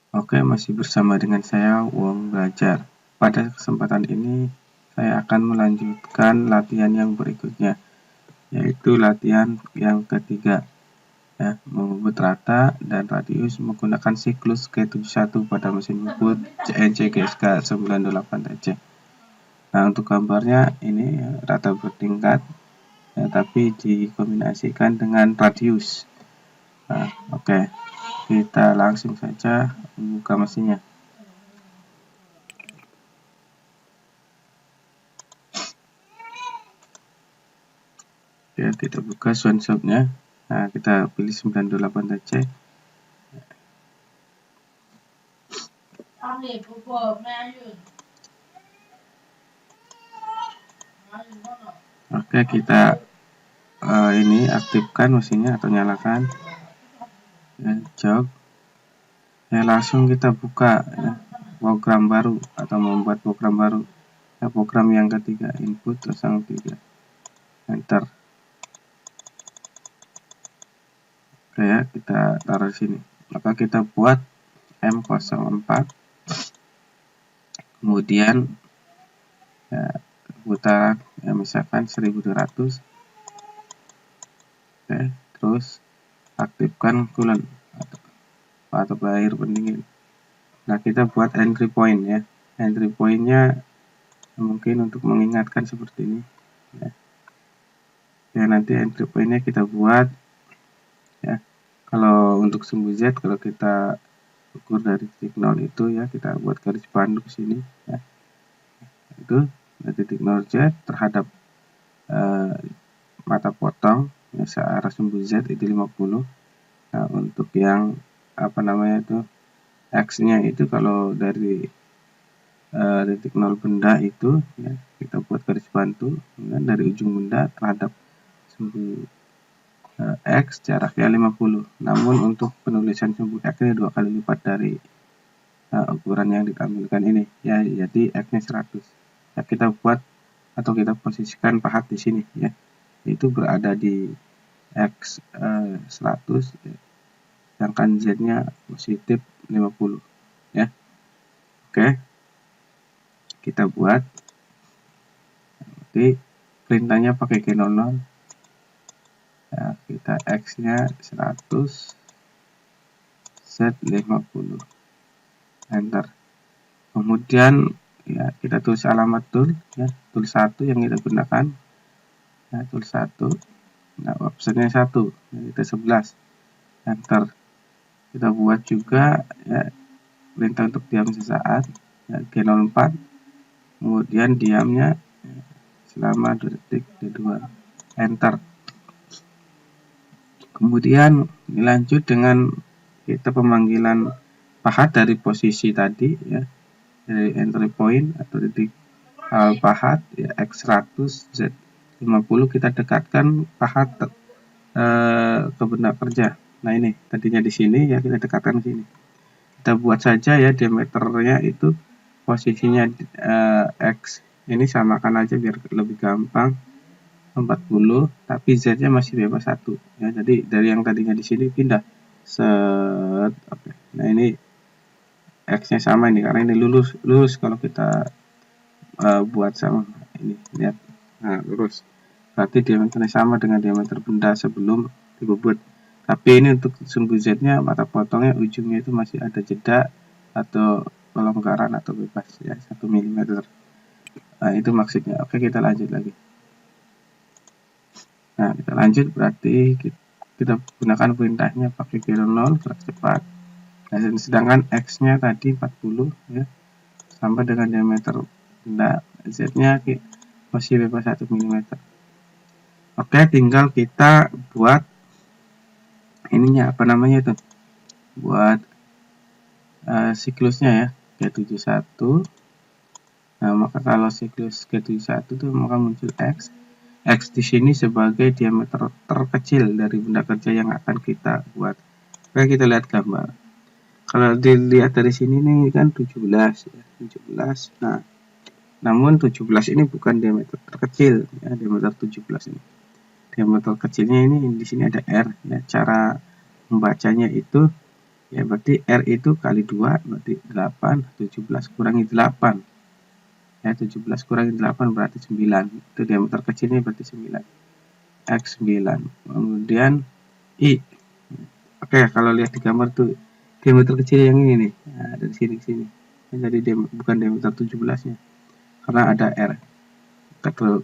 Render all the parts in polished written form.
Oke, masih bersama dengan saya Wong Belajar. Pada kesempatan ini saya akan melanjutkan latihan yang berikutnya, yaitu latihan yang ketiga, ya, mengebut rata dan radius menggunakan siklus G71 pada mesin ngebut CNC GSK 98 TC. Nah, untuk gambarnya ini rata bertingkat, ya, tapi dikombinasikan dengan radius. Nah, oke, kita langsung saja buka mesinnya. Ya, kita buka Swanshop-nya. Nah, kita pilih 98 TC. Oke, kita ini aktifkan mesinnya atau nyalakan. Ya, jog. Ya, langsung kita buka, ya, program baru atau membuat program baru. Ya, program yang ketiga, input 03. Enter. Oke, ya, kita taruh di sini. Maka kita buat M04. Kemudian ya, putaran ya, misalkan 1200. Oke, terus aktifkan coolant atau air pendingin. Nah, kita buat entry point, ya. Entry point-nya mungkin untuk mengingatkan seperti ini, ya. Ya, nanti entry point-nya kita buat, ya. Kalau untuk sumbu Z, kalau kita ukur dari titik 0 itu, ya, kita buat garis pandu ke sini, ya. Itu dari titik 0 Z terhadap mata potong, ya, searah sumbu Z itu 50. Nah, untuk yang apa namanya itu X-nya itu kalau dari titik 0 benda itu, ya, kita buat garis bantu, ya, dari ujung benda terhadap sumbu X jaraknya 50. Namun untuk penulisan sumbu X ini 2 kali lipat dari ukuran yang ditampilkan ini, ya, jadi X-nya 100. Ya, kita buat atau kita posisikan pahat di sini, ya, itu berada di X 100, ya, sedangkan Z-nya positif 50, ya. Oke, kita buat. Nanti perintahnya pakai G00. Ya, kita X-nya 100, Z 50. Enter. Kemudian ya kita tulis alamat tool, ya, tool 1 yang kita gunakan. Ya, tool 1. Nah, optionnya 1, ya, kita 11. Enter. Kita buat juga, ya, perintah untuk diam sesaat, ya, G04. Kemudian diamnya, ya, selama 2 detik D2. Enter. Kemudian dilanjut dengan kita pemanggilan pahat dari posisi tadi, ya, dari entry point atau titik pahat, ya, X100 Z50 kita dekatkan pahat ke benda kerja. Nah, ini tadinya di sini, ya, kita dekatkan ke sini. Kita buat saja, ya, diameternya itu posisinya X ini samakan aja biar lebih gampang, 40, tapi Z-nya masih bebas 1, ya. Jadi dari yang tadinya di sini pindah set. Oke. Nah, ini X-nya sama ini karena ini lurus kalau kita buat sama ini, lihat. Nah, lurus. Berarti diameternya sama dengan diameter benda sebelum dibobot. Tapi ini untuk sumbu Z-nya, mata potongnya ujungnya itu masih ada jeda atau pelonggaran atau bebas, ya, 1 mm. Nah, itu maksudnya. Oke, kita lanjut lagi. Nah, kita lanjut berarti kita gunakan perintahnya pakai G00 gerak cepat. Nah, sedangkan X-nya tadi 40, ya, sampai dengan diameter benda, Z-nya masih bebas 1 mm. Oke, tinggal kita buat ininya, apa namanya itu, buat siklusnya, ya, G71. Nah, maka kalau siklus G71 itu maka muncul X. X di sini sebagai diameter terkecil dari benda kerja yang akan kita buat. Oke, kita lihat gambar. Kalau dilihat dari sini nih kan 17, ya, 17. Nah, namun 17 ini bukan diameter terkecil, ya, diameter 17 ini. Diameter kecilnya ini di sini ada R, ya. Cara membacanya itu Ya, berarti R itu kali 2 berarti 8, 17 kurangi 8. Ya, 17 kurangi 8 berarti 9. Itu diameter kecilnya berarti 9. X 9. Kemudian I. Oke, kalau lihat di gambar tuh diameter kecil yang ini nih. Nah, dari sini ke sini. Jadi bukan diameter 17-nya. Karena ada R.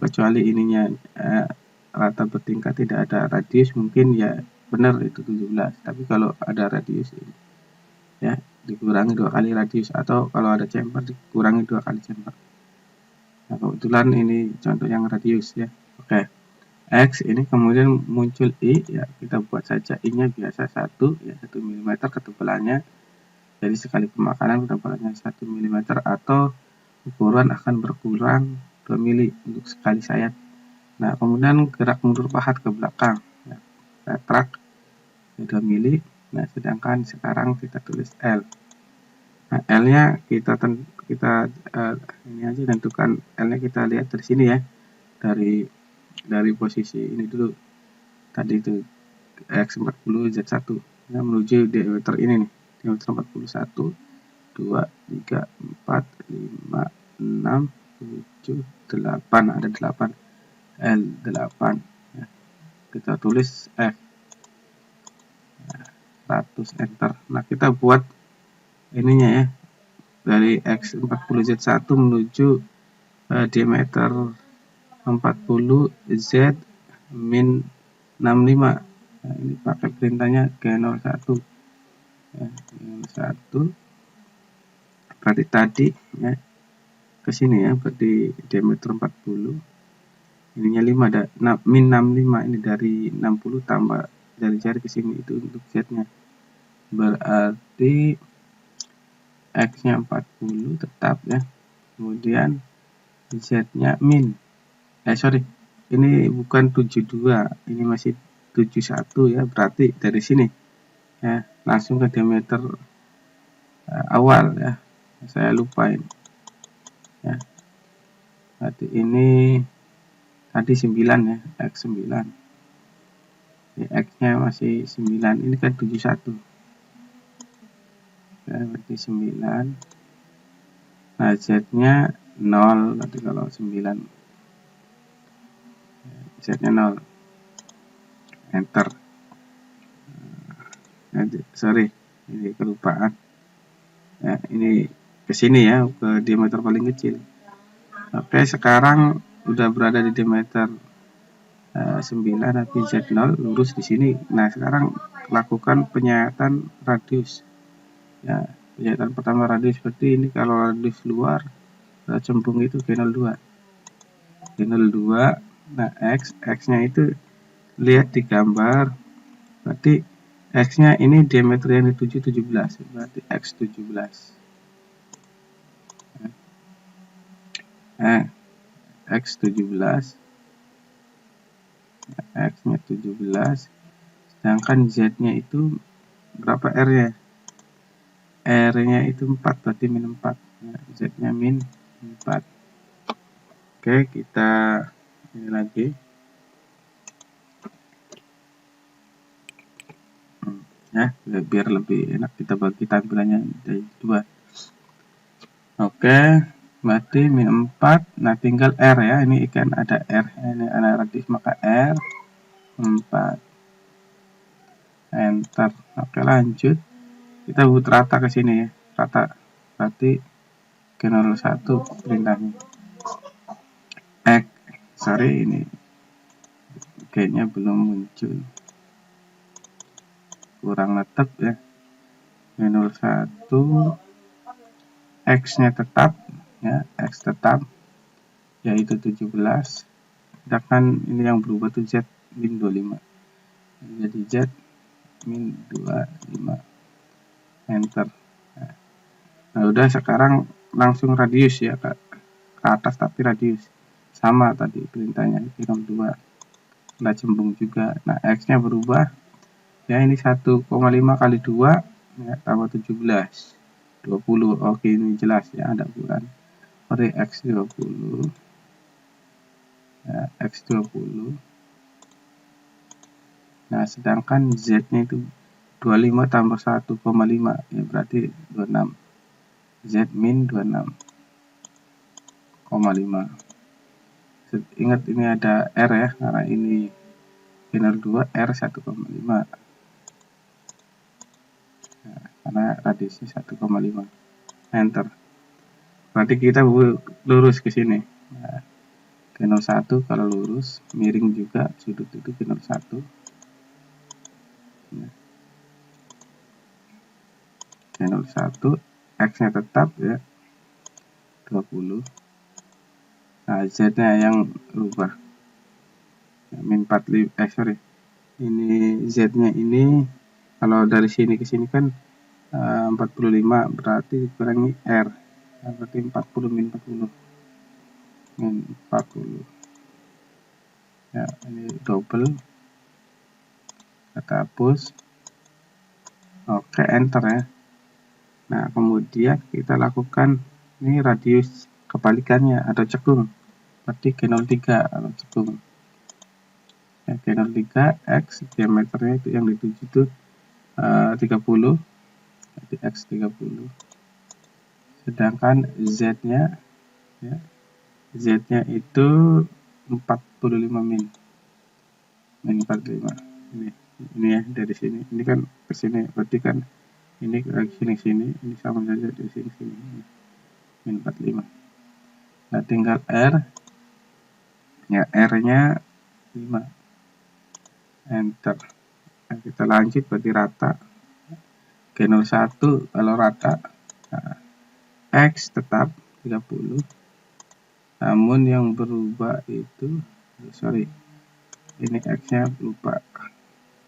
Kecuali ininya rata bertingkat tidak ada radius, mungkin ya benar itu 17. Tapi kalau ada radius ini, ya dikurangi 2 kali radius, atau kalau ada chamfer dikurangi 2 kali chamfer. Nah, kebetulan ini contoh yang radius ya. Oke. X ini kemudian muncul I, ya kita buat saja I-nya biasa 1 ya, 1 mm ketebalannya. Jadi sekali pemakanan ketebalannya 1 mm, atau ukuran akan berkurang 2 mili untuk sekali sayat. Nah, kemudian gerak mundur pahat ke belakang. Ya, retrak 2 mili. Nah, sedangkan sekarang kita tulis L. Nah, L-nya kita ini aja tentukan L-nya, kita lihat dari sini ya. Dari posisi ini dulu. Tadi itu X40 Z1. Ya, menuju diameter ini nih. Diameter 41, 2, 3, 4, 5, 6, 7, 8. Ada 8. L8. Ya, kita tulis F. 100, enter. Nah, kita buat ininya ya. Dari X40Z1 menuju diameter 40 Z min 65. Nah, ini pakai perintahnya G01. Ya, G01. Berarti tadi ya ke sini ya, berarti diameter 40. Ininya 5, ada min 65, ini dari 60 tambah dari jari ke sini, itu untuk Z-nya. Berarti X-nya 40 tetap ya. Kemudian Z-nya min. Ini bukan 72, ini masih 71 ya. Berarti dari sini ya, langsung ke diameter awal ya. Saya lupain. Ya. Berarti ini tadi 9 ya, X9. X-nya masih 9, ini kan 71. Ya, berarti 9. Nah, Z-nya 0, berarti kalau 9. Z-nya 0. Enter. Sorry, ini kelupaan. Ya, ini ke sini ya, ke diameter paling kecil. Oke, sekarang udah berada di diameter 9, tapi Z0 lurus di sini. Nah, sekarang lakukan penyayatan radius. Ya, penyayatan pertama radius seperti ini. Kalau radius luar cembung itu G02. G02. Nah, X-nya itu lihat di gambar. Berarti X-nya ini diameter yang dituju 17. Berarti X17. Nah, X17. X-nya 17. Sedangkan Z-nya itu berapa R-nya? R-nya itu 4, berarti min 4. Nah, Z-nya min 4. Oke, kita ini lagi. Ya, biar lebih enak kita bagi tampilannya dari 2. Oke, berarti min 4. Nah, tinggal R ya. Ini kan ada R. Ini ada radius, maka R 4. Enter. Oke, lanjut. Kita buat rata ke sini ya. Rata. Berarti G01 perintahnya. Sorry, ini G-nya belum muncul. Kurang netep ya. G01. X-nya tetap ya, X tetap yaitu 17. Sedangkan ini yang berubah tuh Z min 25. Jadi Z min 25. Enter. Nah, udah, sekarang langsung radius ya, ke atas tapi radius. Sama tadi perintahnya G02. Nah, cembung juga. Nah, X-nya berubah. Ya, ini 1,5 kali 2 ya, tambah 17. 20. Oke, ini jelas ya, ada ukuran. Oke, X20. Ya, X20. Nah, sedangkan Z-nya itu 25 tambah 1,5 ya berarti 26. Z min 26,5. Ingat ini ada R ya, karena ini biner 2, R 1,5. Nah, karena radiusnya 1,5. Enter. Berarti kita lurus ke sini. Nah, ke 01 kalau lurus, miring juga sudut itu ke 01. Nah, ke 01, X-nya tetap ya 20. Nah, Z-nya yang rubah. Min 45, sorry. Ini Z-nya ini kalau dari sini ke sini kan 45, berarti dikurangi R. Nah, berarti 40 min 40. Min 40. Ya, ini double. Kita hapus. Oke, enter ya. Nah, kemudian kita lakukan ini radius kebalikannya atau cekung. Berarti G03 atau cekung. Ya, G03 X diameternya itu yang dituju itu 30. Berarti X 30. Sedangkan Z-nya ya, Z-nya itu 45 min 45. Ini ya dari sini. Ini kan ke sini, berarti kan ini ke sini, ini sama saja di sini min 45. Nah, tinggal R. Ya, R-nya 5. Enter. Nah, kita lanjut berarti rata. G01 kalau rata. Nah, X tetap 30. Namun yang berubah itu sorry. Ini X-nya lupa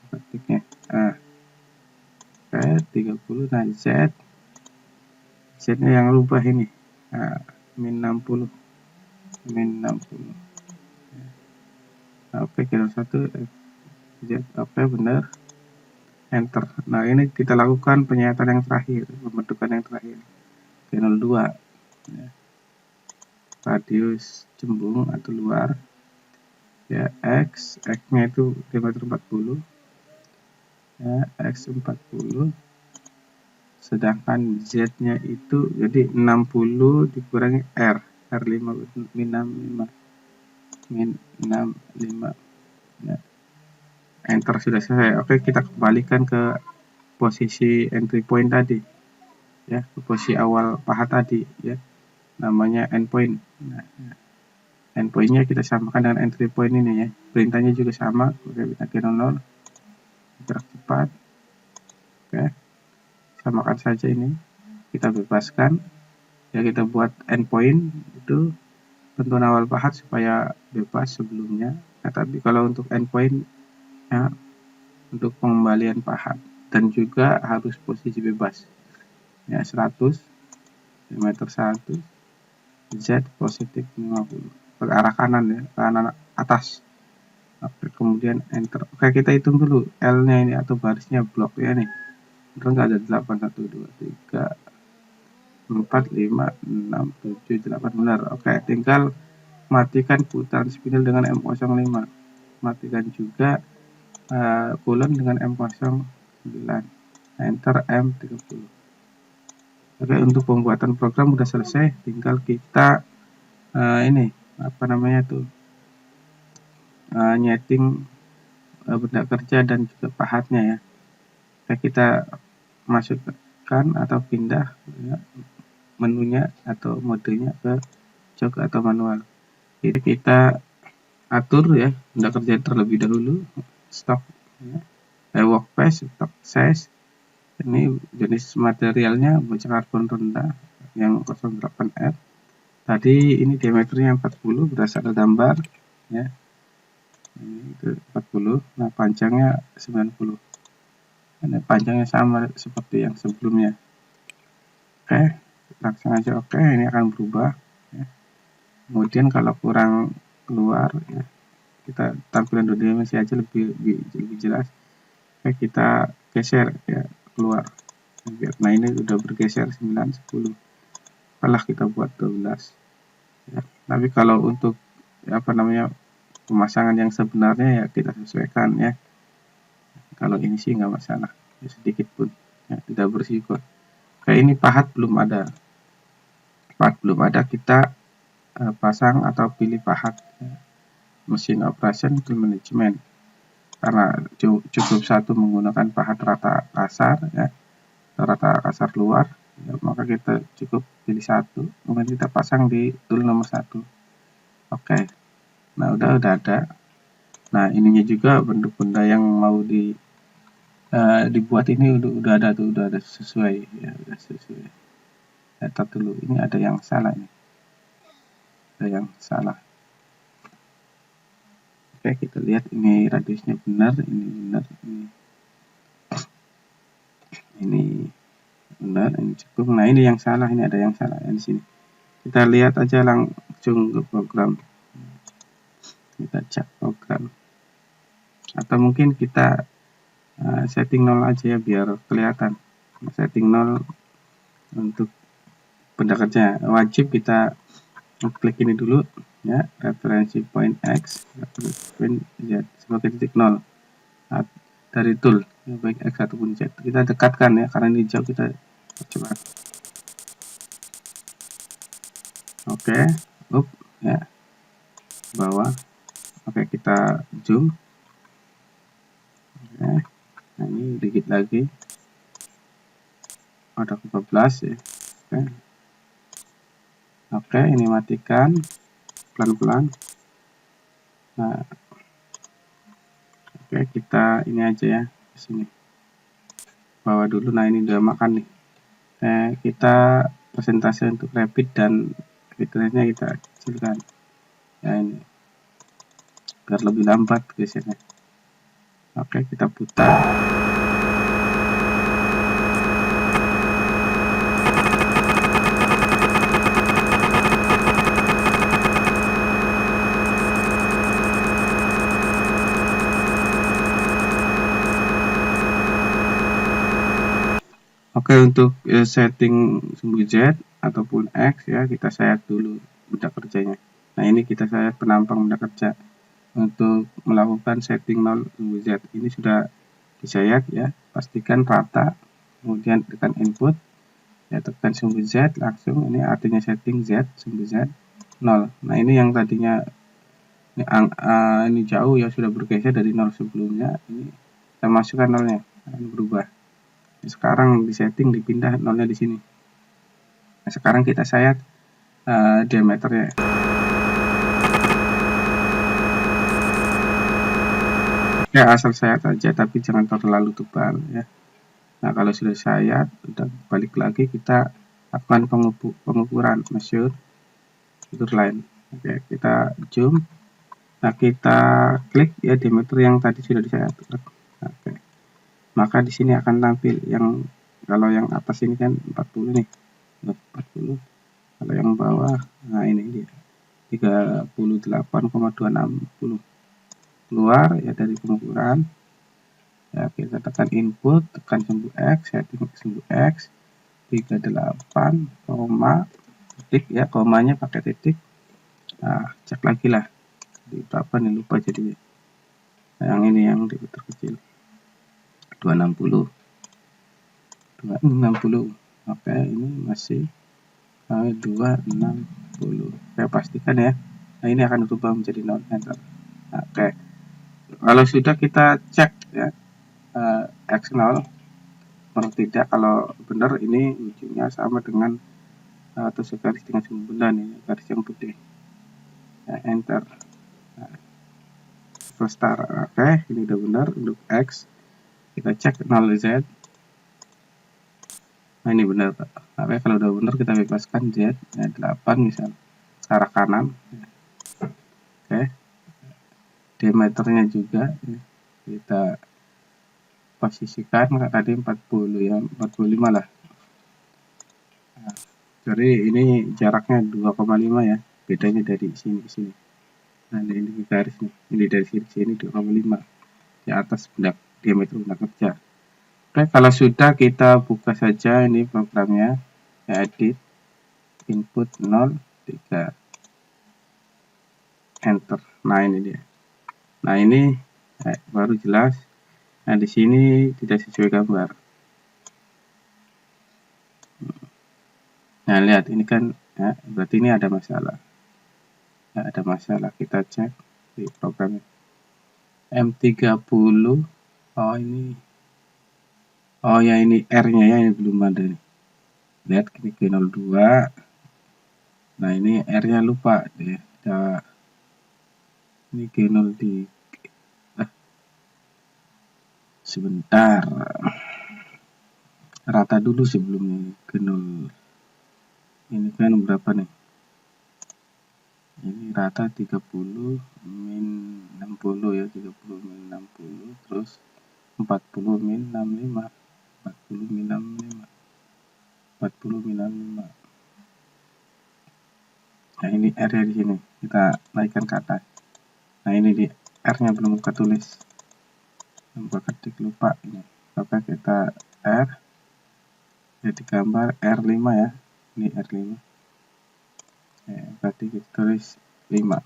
ketiknya. Nah, oke, 30. Nah, Z-nya yang rubah ini. Nah, min 60. Min 60. Nah, oke, kira 1 Z. Oke, benar. Enter. Nah, ini kita lakukan penyayatan yang terakhir, pembentukan yang terakhir. G02. Ya. Radius cembung atau luar. Ya, X-nya itu diameter 40. Ya, X 40. Sedangkan Z-nya itu jadi 60 dikurangi R. R5 min 65. Min 65. Ya. Enter sudah selesai. Oke, kita kembalikan ke posisi entry point tadi. Ya, ke posisi awal pahat tadi ya. Namanya endpoint. Nah, endpointnya kita samakan dengan entry point ini ya. Perintahnya juga sama. Oke, kita kira 0. Gerak cepat. Oke. Samakan saja ini. Kita bebaskan. Ya, kita buat endpoint itu tentuan awal pahat supaya bebas sebelumnya. Nah, tapi kalau untuk endpoint ya, untuk pengembalian pahat dan juga harus posisi bebas. Ya, 100 meter 100 Z positif 50 ke arah kanan ya, ke kanan atas. Oke, kemudian enter. Oke, kita hitung dulu L-nya ini atau barisnya blok ya nih. Betul nggak ada 8, 1, 2, 3, 4, 5, 6, 7, 8 benar. Oke, tinggal matikan putaran spindle dengan M05. Matikan juga kulon dengan M09. Enter M30. Oke, untuk pembuatan program udah selesai, tinggal kita ini apa namanya tuh nyeting benda kerja dan juga pahatnya ya. Oke, kita masukkan atau pindah ya, menunya atau modenya ke jok atau manual. Jadi kita atur ya benda kerja terlebih dahulu, stok ya, workpiece, stok size. Ini jenis materialnya baja karbon rendah yang 08F. Tadi ini diameternya 40 berdasarkan gambar ya. Ini itu 40. Nah, panjangnya 90. Ini panjangnya sama seperti yang sebelumnya. Oke, langsung aja oke, ini akan berubah ya. Kemudian kalau kurang keluar ya, kita tampilan 2 dimensi aja lebih jelas. Oke, kita geser ya keluar. Nah, ini udah bergeser 9, 10. Malah kita buat 12 ya. Tapi kalau untuk apa namanya pemasangan yang sebenarnya ya kita sesuaikan ya. Kalau ini sih nggak masalah. sedikit pun ya, tidak berisiko. Kayak ini pahat belum ada, kita pasang atau pilih pahat ya. Mesin operation tool management, karena cukup satu menggunakan pahat rata kasar ya, rata kasar luar ya, maka kita cukup pilih satu, kemudian kita pasang di tool nomor 1. Oke, nah udah ada. Nah ininya juga bentuk benda yang mau dibuat ini udah ada tuh, udah ada sesuai ya, udah sesuai. Data dulu, ini ada yang salah nih, ada yang salah. Oke, kita lihat ini radiusnya benar, ini benar, ini benar, ini cukup. Nah ini yang salah, ini ada yang salah ya, di sini. Kita lihat aja langsung ke program, kita cek program, atau mungkin kita setting 0 aja ya biar kelihatan. Setting 0 untuk benda kerja, wajib kita klik ini dulu ya, referensi point X, referensi point Z sebagai titik 0 dari tool ya, baik X ataupun Z. Kita dekatkan ya, karena ini jauh, kita percepat. Oke, up ya, bawah. Oke, kita zoom. Oke, nah ini dikit lagi, ada 14 ya. Oke, ini matikan pelan-pelan. Nah, oke, kita ini aja ya, di sini bawa dulu. Nah ini udah makan nih. Kita presentasi untuk rapid dan fiturnya kita kecilkan ya, ini biar lebih lambat gesernya. Oke, kita putar. Oke, untuk setting sumbu Z ataupun X ya, kita sayat dulu benda kerjanya. Nah ini kita sayat penampang benda kerja. Untuk melakukan setting 0 sumbu Z ini sudah disayat ya, pastikan rata, kemudian tekan input ya, tekan sumbu Z langsung, ini artinya setting Z sumbu Z 0. Nah ini yang tadinya ini jauh ya, sudah bergeser dari 0 sebelumnya, ini kita masukkan 0-nya, ini berubah. Sekarang di setting dipindah 0-nya di sini. Nah sekarang kita sayat diameternya. Ya asal sayat aja, tapi jangan terlalu tebal ya. Nah kalau sudah sayat, udah balik lagi, kita lakukan pengukuran, measure fitur line. Oke, kita zoom. Nah kita klik ya diameter yang tadi sudah disayat. Oke, maka di sini akan tampil yang, kalau yang atas ini kan 40 nih, 40. Kalau yang bawah, nah ini dia 38,260 keluar ya dari pengukuran ya. Kita tekan input, tekan sumbu X, setting sumbu X 38, titik ya, komanya pakai titik. Nah cek lagi lah di berapa nih, lupa jadi. Nah, yang ini yang terkecil 260. Oke, ini masih 260. Saya pastikan ya. Nah ini akan berubah menjadi 0, enter. Oke, kalau sudah kita cek ya X0 atau tidak. Kalau benar ini ujungnya sama dengan atau segaris dengan sumbu benda nih, garis yang putih ya, enter. Nah, start. Oke, ini udah benar. Untuk X kita cek 0 Z. Nah ini benar Pak. Oke, kalau udah benar kita bebaskan Z ya, 8 misal ke arah kanan. Oke, diameternya juga ya, kita posisikan tadi 40 ya, 45 lah. Nah, jadi ini jaraknya 2,5 ya, bedanya dari sini ke sini. Nah ini garis nih, ini dari sini ke sini 2,5 di atas diameter benda kerja. Oke, kalau sudah kita buka saja ini programnya, edit, input 0, 3, enter. Nah ini dia. Nah ini baru jelas Nah, di sini tidak sesuai gambar. Nah, lihat ini kan, ya, berarti ini ada masalah. Ya, ada masalah. Kita cek di programnya. M30. Oh, ini. Oh, ya, ini R-nya ya, ini belum ada nih. Lihat ini G02. Nah, ini R-nya lupa deh. Ini G03. Sebentar. Rata dulu sebelumnya. G0. Ini kan berapa nih? Ini rata 30 min 60 ya, 30 min 60, terus 40 min 65, 40 min 65, 40 min 65. Nah, ini R nya di sini, kita naikkan ke atas. Nah, ini di R nya belum kita tulis, lupa ketik, lupa ini. Oke, kita R, jadi gambar R5 ya, ini R5. Ya, berarti kita tulis 5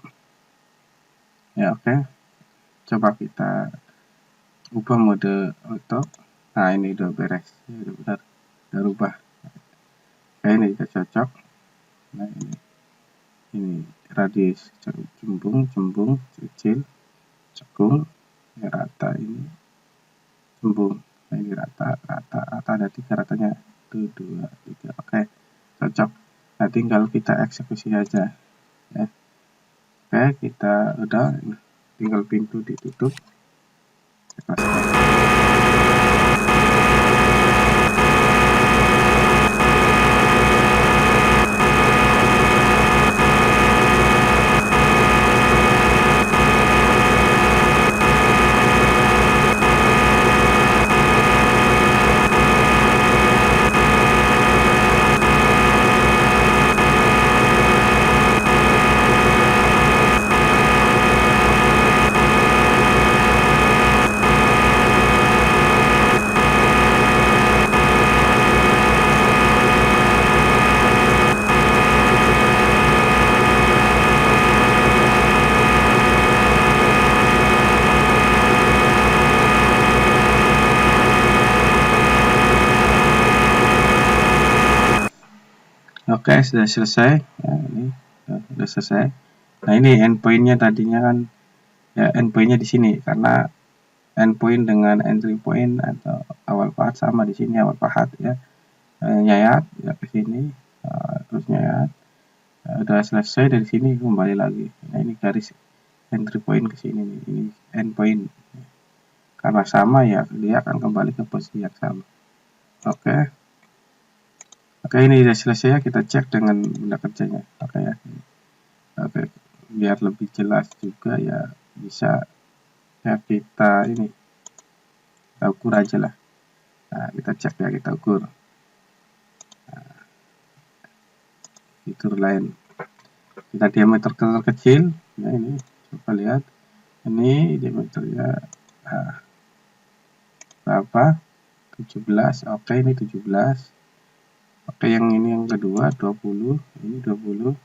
ya. Oke, coba kita ubah mode auto. Nah, ini udah beres ya, udah benar, udah rubah. Oke, ini kita cocok. Nah, ini radius cembung kecil, cekung ya, rata ini cembung. Nah, ini rata ada 3 ratanya, 1 2 3. Oke, cocok. Nah, tinggal kita eksekusi aja ya. Oke, kita udah, tinggal pintu ditutup. Oke, sudah selesai. Nah, ini sudah selesai. Nah, ini endpointnya tadinya kan ya, endpointnya di sini karena endpoint dengan entry point atau awal path sama di sini, awal path ya. Nyayat ya ke sini, terus nyayat. Udah selesai, dari sini kembali lagi. Nah, ini garis entry point ke sini nih. Ini endpoint. Karena sama ya, dia akan kembali ke posisi yang sama. Oke. Oke, ini sudah selesai ya, kita cek dengan benda kerjanya. Oke ya. Oke, biar lebih jelas juga ya, bisa ya kita ini, kita ukur aja lah. Nah, kita cek ya, kita ukur. Nah, fitur lain. Kita diameter kecil. Nah, ini coba lihat. Ini diameternya berapa? 17. Oke, ini 17. Oke, yang ini yang kedua 20. Ini 20.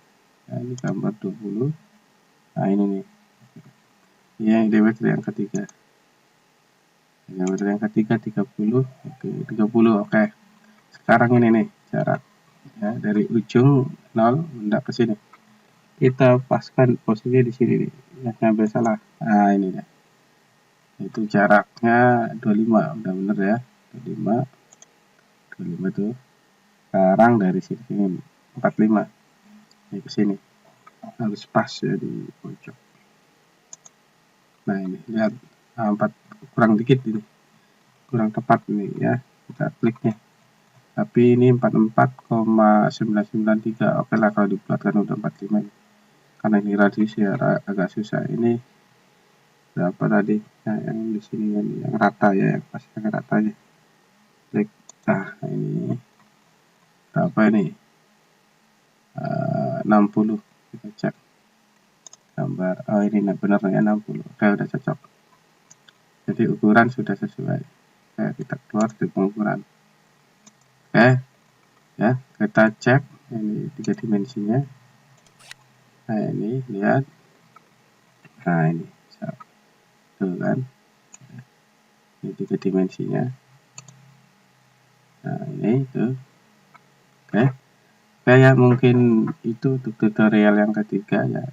Nah, ini gambar 20. Nah, ini nih. Ini diameter yang ketiga. Diameter yang ketiga 30. Oke, 30. Oke. Sekarang ini nih jarak ya, dari ujung 0 mendak ke sini. Kita paskan posisinya di sini nih. Ya, sampai salah. Nah, ini nih. Itu jaraknya 25. Udah bener ya. 25. 25 tuh. Sekarang dari sini 45. Ini ke sini. Harus pas ya di pojok. Nah, ini lihat, 4 kurang dikit ini. Kurang tepat ini ya. Kita kliknya. Tapi ini 44,993. Oke lah, kalau dibuatkan udah 45 ini. Karena ini radius ya agak susah. Ini berapa tadi? Nah, yang di sini yang rata ya, yang pas yang ratanya. Klik. Nah, ini berapa ini? 60. Kita cek gambar. Oh, ini benar ya, 60. Oke, udah cocok. Jadi ukuran sudah sesuai. Oke, kita keluar dari pengukuran. Oke ya, kita cek ini 3 dimensinya. Nah, ini lihat. Nah, ini tuh kan, ini 3 dimensinya. Nah, ini itu. Oke. Kayak mungkin itu untuk tutorial yang ketiga ya.